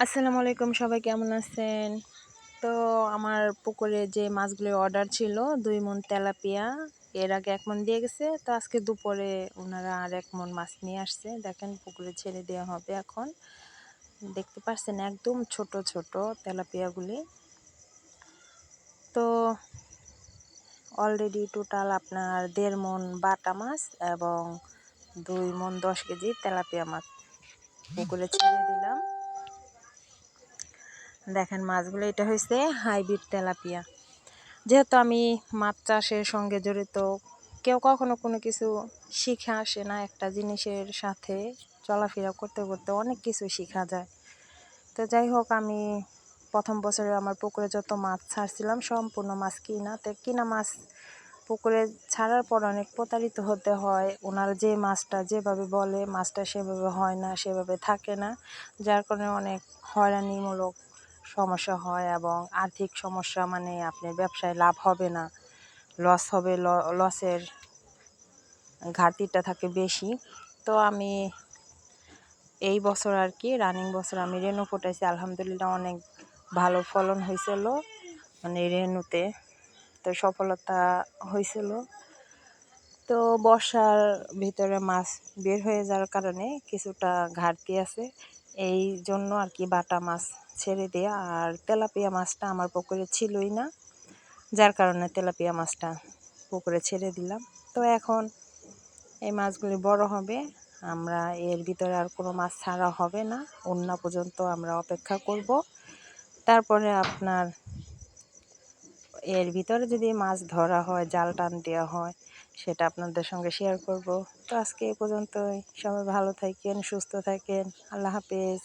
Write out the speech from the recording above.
আসসালামু আলাইকুম, সবাই কেমন আছেন? তো আমার পুকুরে যে মাছগুলো অর্ডার ছিল ২ মণ তেলাপিয়া, এর আগে ১ মণ দিয়ে গেছে। তো আজকে দুপুরে ওনারা আর ১ মণ মাছ নিয়ে আসছে। দেখেন পুকুরে ছেড়ে দেওয়া হবে এখন। দেখতে পাচ্ছেন একদম ছোট ছোট তেলাপিয়াগুলি। তো অলরেডি টোটাল আপনার ১.৫ মণ বাটা মাছ এবং ২ মণ ১০ কেজি তেলাপিয়া মাছ পুকুরে ছেড়ে দিলাম। দেখেন মাছগুলো, এটা হয়েছে হাইব্রিড তেলাপিয়া। যেহেতু আমি মাছ চাষের সঙ্গে জড়িত, কেউ কখনো কোনো কিছু শিখে আসে না। একটা জিনিসের সাথে চলাফেরা করতে করতে অনেক কিছু শেখা যায়। তো যাই হোক, আমি প্রথম বছরে আমার পুকুরে যত মাছ ছাড়ছিলাম সম্পূর্ণ মাছ কিনা। তো কিনা মাছ পুকুরে ছাড়ার পর অনেক প্রতারিত হতে হয়। ওনারা যে মাছটা যেভাবে বলে মাছটা সেভাবে হয় না, সেভাবে থাকে না, যার কারণে অনেক হয়রানিমূলক সমস্যা হয় এবং আর্থিক সমস্যা, মানে আপনার ব্যবসায় লাভ হবে না, লস হবে, লসের ঘাটতিটা থাকে বেশি। তো আমি এই বছর আর কি রানিং বছর আমি রেনু ফুটাইছি, আলহামদুলিল্লাহ অনেক ভালো ফলন হয়েছিল, মানে রেনুতে তো সফলতা হয়েছিল। তো বর্ষার ভিতরে মাছ বের হয়ে যাওয়ার কারণে কিছুটা ঘাটতি আছে, এই জন্য আর কি বাটা মাছ ছেড়ে দেয়া। আর তেলাপিয়া মাছটা আমার পুকুরে ছিলই না, যার কারণে তেলাপিয়া মাছটা পুকুরে ছেড়ে দিলাম। তো এখন এই মাছগুলি বড় হবে, আমরা এর ভিতরে আর কোনো মাছ ছাড়া হবে না, অন্য পর্যন্ত আমরা অপেক্ষা করব। তারপরে আপনার এর ভিতরে যদি মাছ ধরা হয়, জাল টান দেওয়া হয়, সেটা আপনাদের সঙ্গে শেয়ার করব। তো আজকে এ পর্যন্তই। সবাই ভালো থাকেন, সুস্থ থাকেন। আল্লাহ হাফেজ।